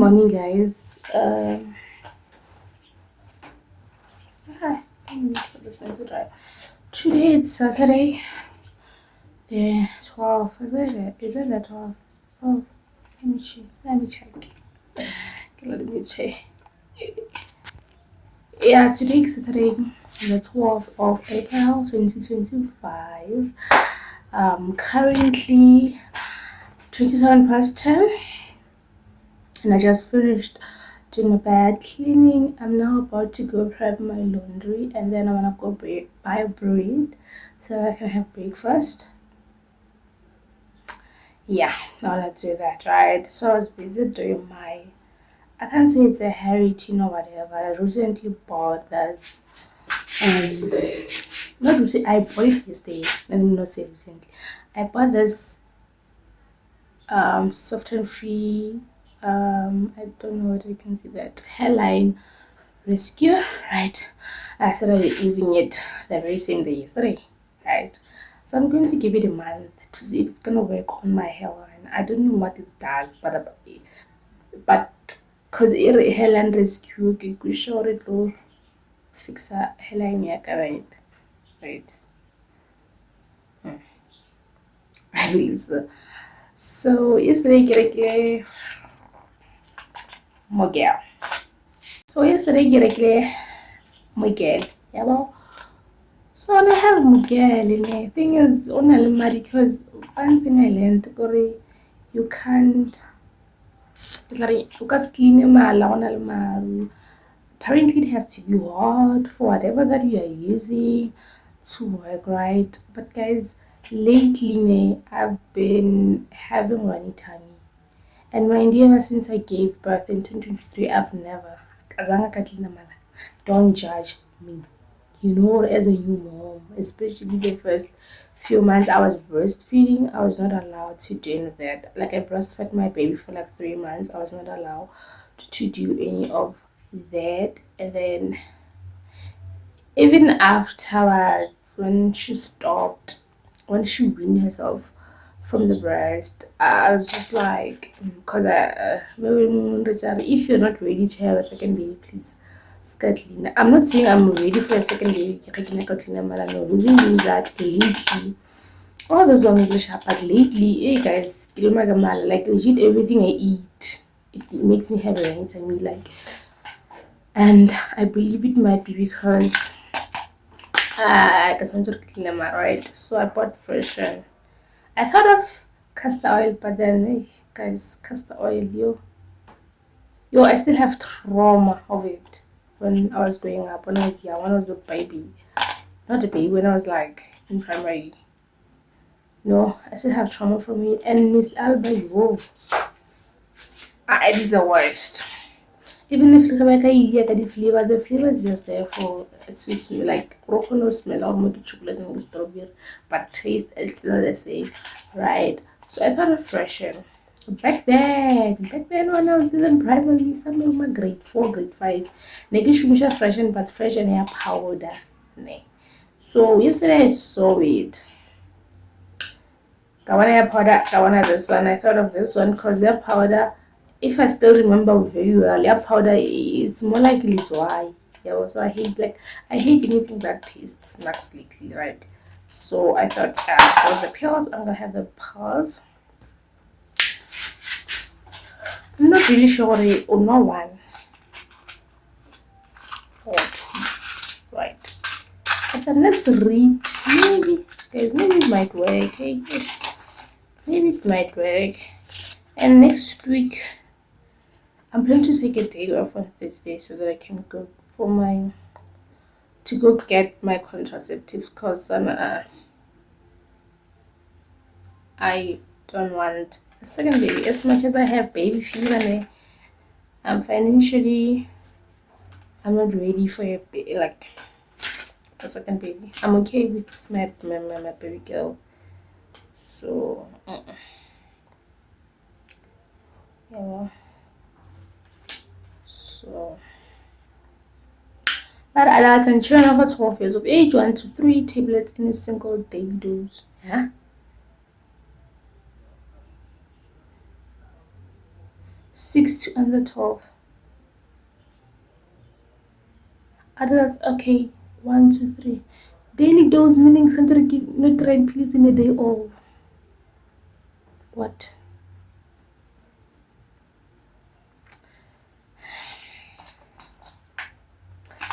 morning, guys. Hi. Let me wait for this one to dry. Today it's Saturday. The 12th. Is it the 12th? Oh, let me check. Okay, let me check. Yeah, today is Saturday, the 12th of April, 2025. Currently 27 past 10, and I just finished doing my bed cleaning. I'm now about to go prep my laundry, and then I'm gonna go buy bread so I can have breakfast. Yeah, I wanna do that, right? So I was busy doing I can't say it's a heritage or whatever. I recently bought this, um, not to say I bought it yesterday. Let me not say recently. I bought this soft and free. I don't know whether you can see that hairline rescue, right? I started using it the very same day yesterday, right? So I'm going to give it a month to see if it's gonna work on my hairline. I don't know what it does, but because it hairline rescue, we sure it will fix a hairline yaka, right? Hmm. I believe so. So yesterday, get Mogel. So yesterday, get Mogel. Yeah, so I have Miguel in the thing is only because one thing I learned Kore, you can't like you can't clean your maru. Apparently it has to be hot for whatever that you are using to work, right? But guys, lately I've been having runny tummy. And mind you, ever since I gave birth in 2023, I've never azanga ka clean mala. Don't judge me. You know, as a new mom, especially the first few months I was breastfeeding, I was not allowed to do any of that. Like I breastfed my baby for like 3 months, I was not allowed to do any of that. And then even afterwards, when she weaned herself from the breast, I was just like, because if you're not ready to have a second baby, please start clean. I'm not saying I'm ready for a second baby. No, losing means that lately, all those long English, but lately, hey guys, like legit everything I eat, it makes me have a anytime like, and I believe it might be because I doesn't clean right. So I bought fresh. I thought of castor oil, but then, hey, guys, castor oil, I still have trauma of it when I was growing up, when I was young, when I was a baby. Not a baby, when I was like in primary. No, I still have trauma from it. And Miss Alba, whoa, it's the worst. Even if the flavor is just there for it to smell like no smell or more chocolate and strawberry, but taste it's not the same, right? So I thought of freshen. Back then when I was in primary, somewhere my grade 4, grade 5, Negishumusha freshen, but freshen hair powder. Ne. So yesterday I saw it. Kawana hair powder, Kawana this one. I thought of this one because hair powder, if I still remember very well, hair powder is more like why. Yeah, also I hate anything that tastes nuts lately, right? So I thought for the pills, I'm gonna have the pills. I'm not really sure or no one or two, right? But then let's read. Maybe, guys, maybe it might work. Hey, maybe it might work. And next week, I'm planning to take a day off on Thursday so that I can go to go get my contraceptives because I don't want a second baby. As much as I have baby fever, I'm financially I'm not ready for like a second baby. I'm okay with my baby girl. So yeah. So that adults and children over 12 years of age 1 to 3 tablets in a single daily dose. Yeah. 6 to under 12. Adults, okay. 1, 2, 3. Daily dose meaning something not right pills in a day or what?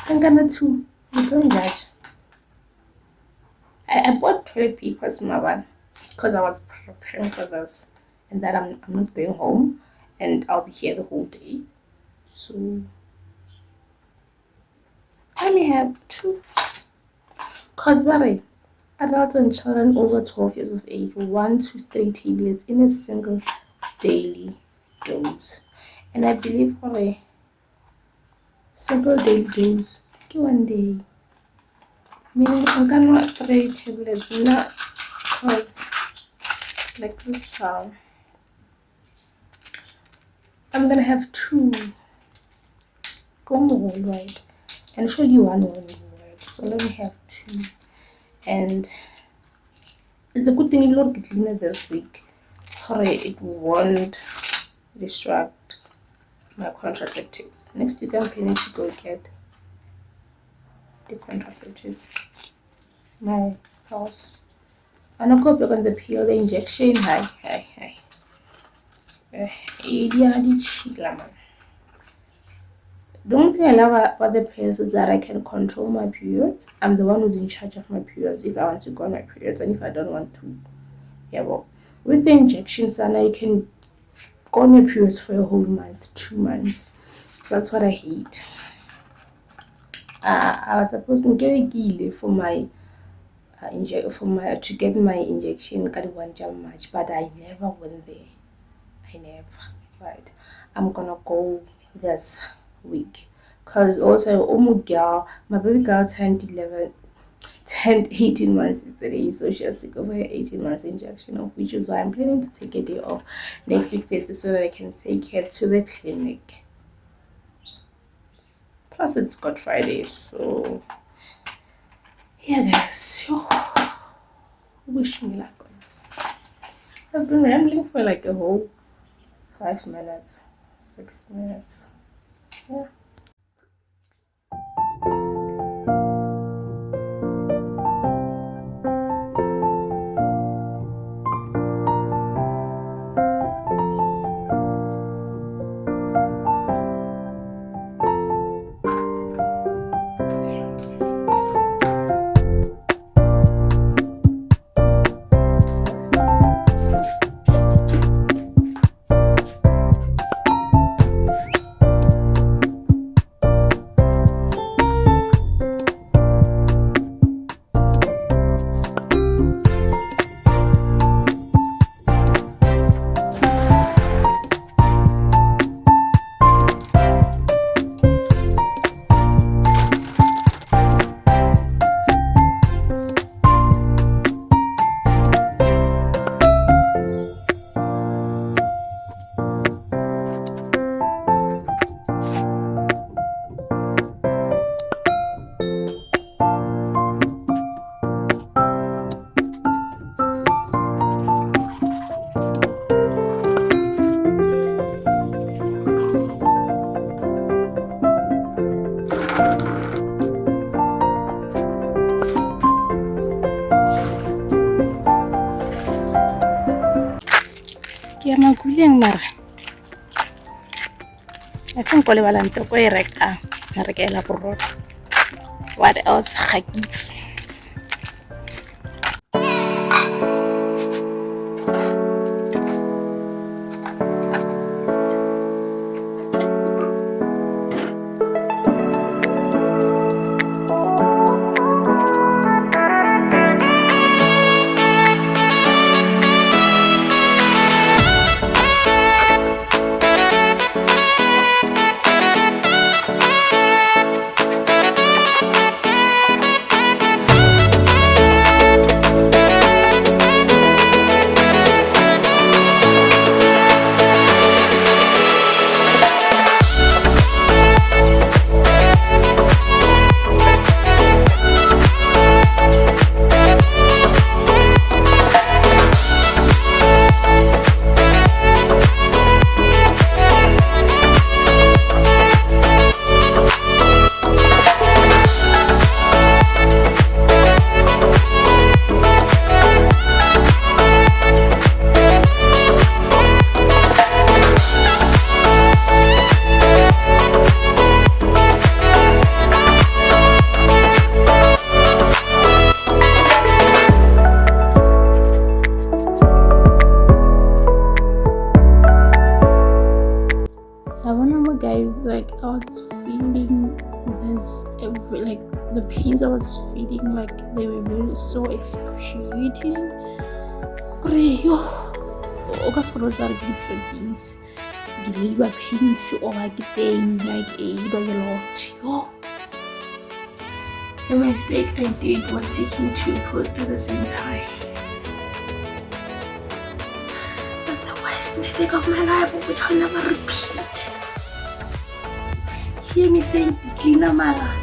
I'm gonna two. You don't judge. I bought toilet papers, my one, because I was preparing for this, and that I'm not going home, and I'll be here the whole day. So I may have two. Cause worry, adults and children over 12 years of age, 1 to 3 tablets in a single daily dose, and I believe for a single daily dose, one day. Meaning I cannot 3 tablets, not cause like this how I'm gonna have 2 go more right and surely one won't work, so let me have 2. And it's a good thing you look cleaner this week for it won't distract my contraceptives. Next week I'm planning to go get the contraceptives my house. I'm not going back on the pill, the injection. Hi. Yeah, the only thing I love about the pills is that I can control my periods. I'm the one who's in charge of my periods if I want to go on my periods and if I don't want to. Yeah, well, with the injections, Sana, you can go on your periods for a whole month, 2 months. That's what I hate. I was supposed to get for my to get my injection got 1 March, but I never went there. I never. Right. I'm gonna go this week because also my baby girl turned 18 months yesterday, so she has to go for her 18 months injection, of which is why I'm planning to take a day off next week Thursday so that I can take her to the clinic. Plus it's Good Friday, so yeah guys, wish me luck on this. I've been rambling for like a whole 5 minutes, 6 minutes. Yeah. Mara I think ko lebala ntho ko e rekang na rekela borotho. What else ga ke itse. like the pains I was feeling, like they were very so excruciating. Yo, because for those are different pains, the labor pains or like thing, like it was a lot. Yo, the mistake I did was taking 2 pills at the same time. That's the worst mistake of my life, which I'll never repeat. Hear me saying, Gina Mala,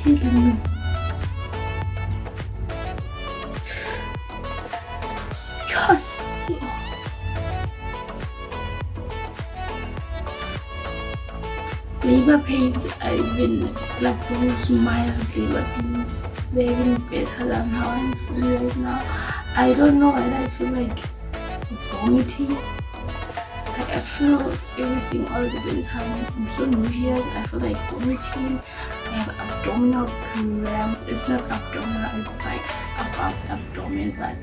killing me. Yes. Labor pains, I've been like those mild labor pains. They're even better than how I'm feeling right now. I don't know, and I feel like vomiting. Like I feel everything all at the same time. I'm so nauseous. I feel like vomiting. I have abdominal cramps. It's not abdominal, it's like above the abdomen, but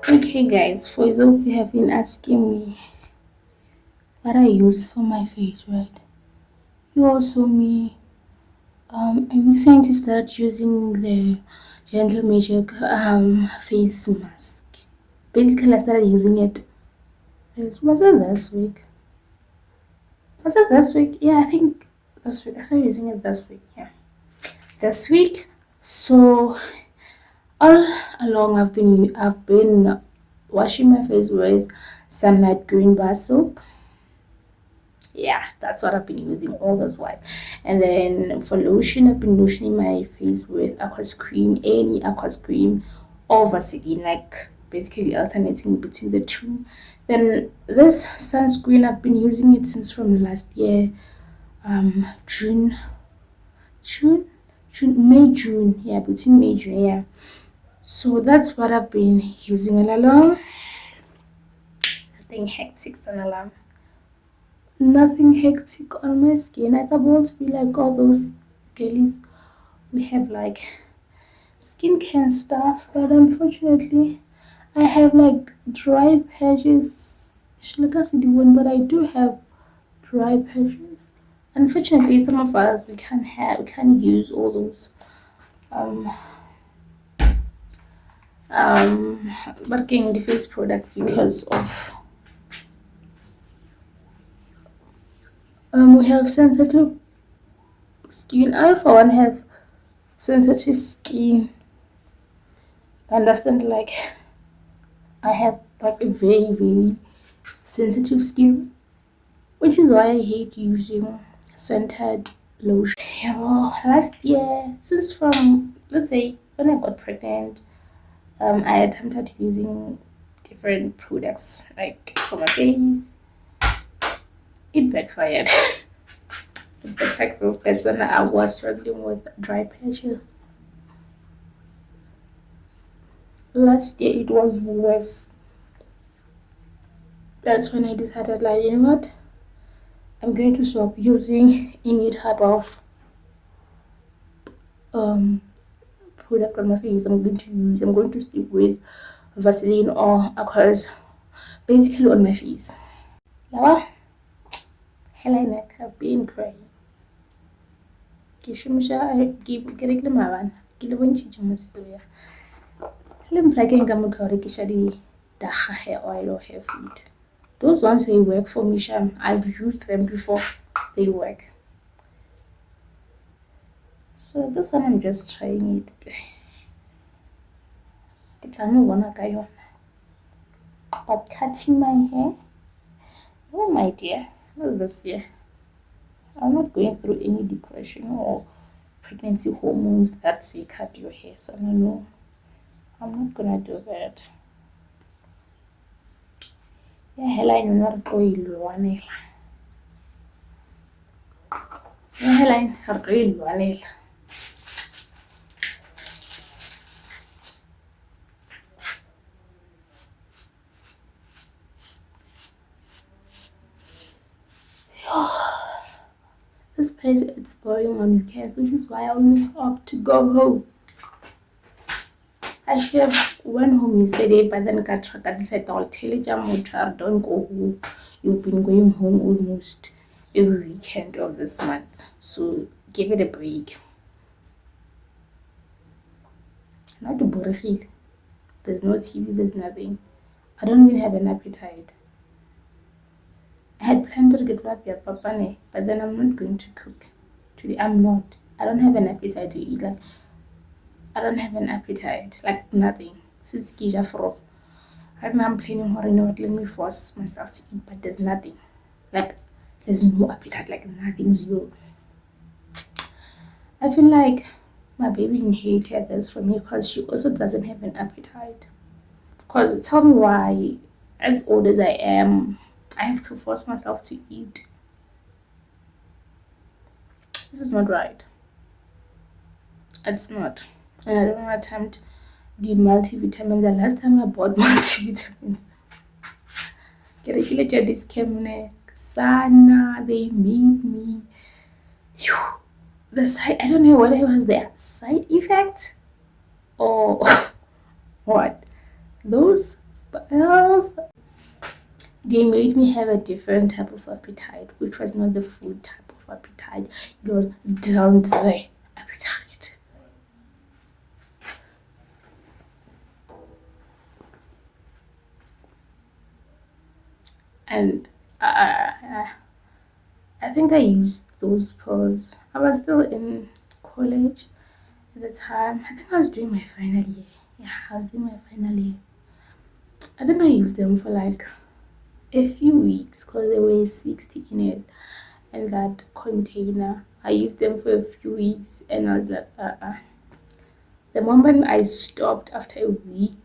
okay guys, for those who have been asking me what I use for my face, right? You also me. I recently started using the Gentle Magic face mask. Basically, I started using it. Was it this week? Was it this week? Yeah, I think this week. I started using it this week. Yeah, this week. So all along, I've been washing my face with sunlight green bar soap. Yeah, that's what I've been using all this while. And then for lotion, I've been lotioning my face with aqueous cream, any aqueous cream or Vaseline, like basically alternating between the two. Then this sunscreen, I've been using it since from last year, June, June, June, yeah, between May, June, yeah. So that's what I've been using all along. Nothing hectic and alarm. Nothing hectic on my skin. I thought to be like all those girlies we have like skincare and stuff, but unfortunately, I have like dry patches. Like I said, one, but I do have dry patches. Unfortunately, some of us we can't use all those um working the face products because of we have sensitive skin. I for one have sensitive skin. I understand like I have like a very sensitive skin, which is why I hate using scented lotion. Yeah, well, last year, since from let's say when I got pregnant, I attempted using different products like for my face. It backfired. It backfired so bad, and I was struggling with dry patches. Last year it was worse. That's when I decided, like, you know what? I'm going to stop using any type of um product on my face. I'm going to stick with Vaseline or Aquarius basically on my face. Lawa, Helena, I've been crying. Kishimisha, I give Gerek Lamaran, Kilawinchi Jamasuya. Lim plugging Gamutori Kishadi, Dacha hair oil or hair food. Those ones they work for me, Sham. I've used them before, they work. So this one I'm just trying it. I don't wanna go. But cutting my hair, oh my dear, not this year. I'm not going through any depression or pregnancy hormones that say cut your hair. So no, I'm not gonna do that. Yeah, hela not go ilwanela. Yeah, hela ilwanela. This place it's boring on weekends, which is why I always opt to go home. I should have went home yesterday, but then I decided I'll tell you, don't go home. You've been going home almost every weekend of this month, so give it a break. Not a borehil. There's no TV, there's nothing. I don't even have an appetite. I had planned to get rapia papane, but then I'm not going to cook. Today I'm not. I don't have an appetite to eat. Like I don't have an appetite. Like nothing. Since Kija Fro. Right now I'm planning or you know what, let me force myself to eat, but there's nothing. Like there's no appetite, like nothing zero. I feel like my baby inherited this from me because she also doesn't have an appetite. Because tell me why, as old as I am, I have to force myself to eat. This is not right. It's not. And I don't want to attempt the multivitamin. The last time I bought multivitamins, get a this came sana, they made me. Phew, the side, I don't know what it was the side effect or what. Those pills, they made me have a different type of appetite, which was not the food type of appetite. It was down to the appetite. And I think I used those pills. I was still in college at the time. I think I was doing my final year. Yeah, I was doing my final year. I think I used them for like a few weeks because there were 60 in it in that container. I used them for a few weeks and I was like, The moment I stopped after a week,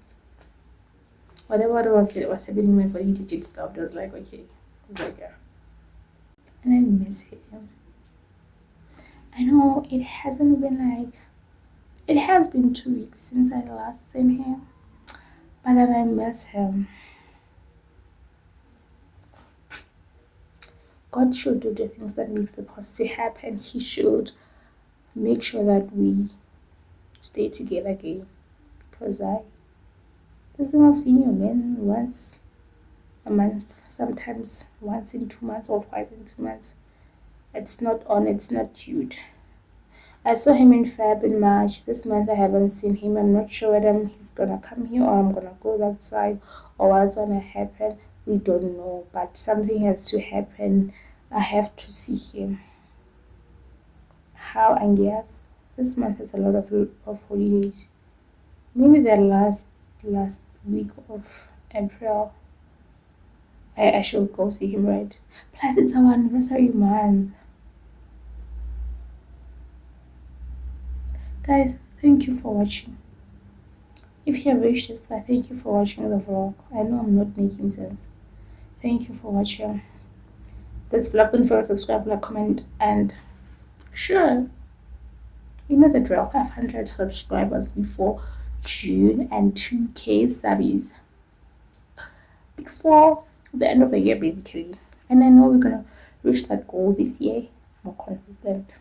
whatever it was happening in my body legit stopped. I was like, okay. I was like, yeah. And I miss him. I know it hasn't been like, it has been 2 weeks since I last seen him, but then I miss him. God should do the things that makes the positive happen. He should make sure that we stay together again. Because I've seen you man once a month, sometimes once in 2 months or twice in 2 months. It's not on, it's not cute. I saw him in Feb in March. This month I haven't seen him. I'm not sure whether he's gonna come here or I'm gonna go that side or what's gonna happen. We don't know, but something has to happen. I have to see him. How and yes, this month is a lot of holidays. Maybe the last week of April. I should go see him, right? Plus it's our anniversary month. Guys, thank you for watching. If you have reached this far, thank you for watching the vlog. I know I'm not making sense. Thank you for watching this vlog. Don't forget to subscribe, like, comment, and share. You know the drill. 500 subscribers before June and 2K subbies before the end of the year, basically. And I know we're gonna reach that goal this year. More consistent.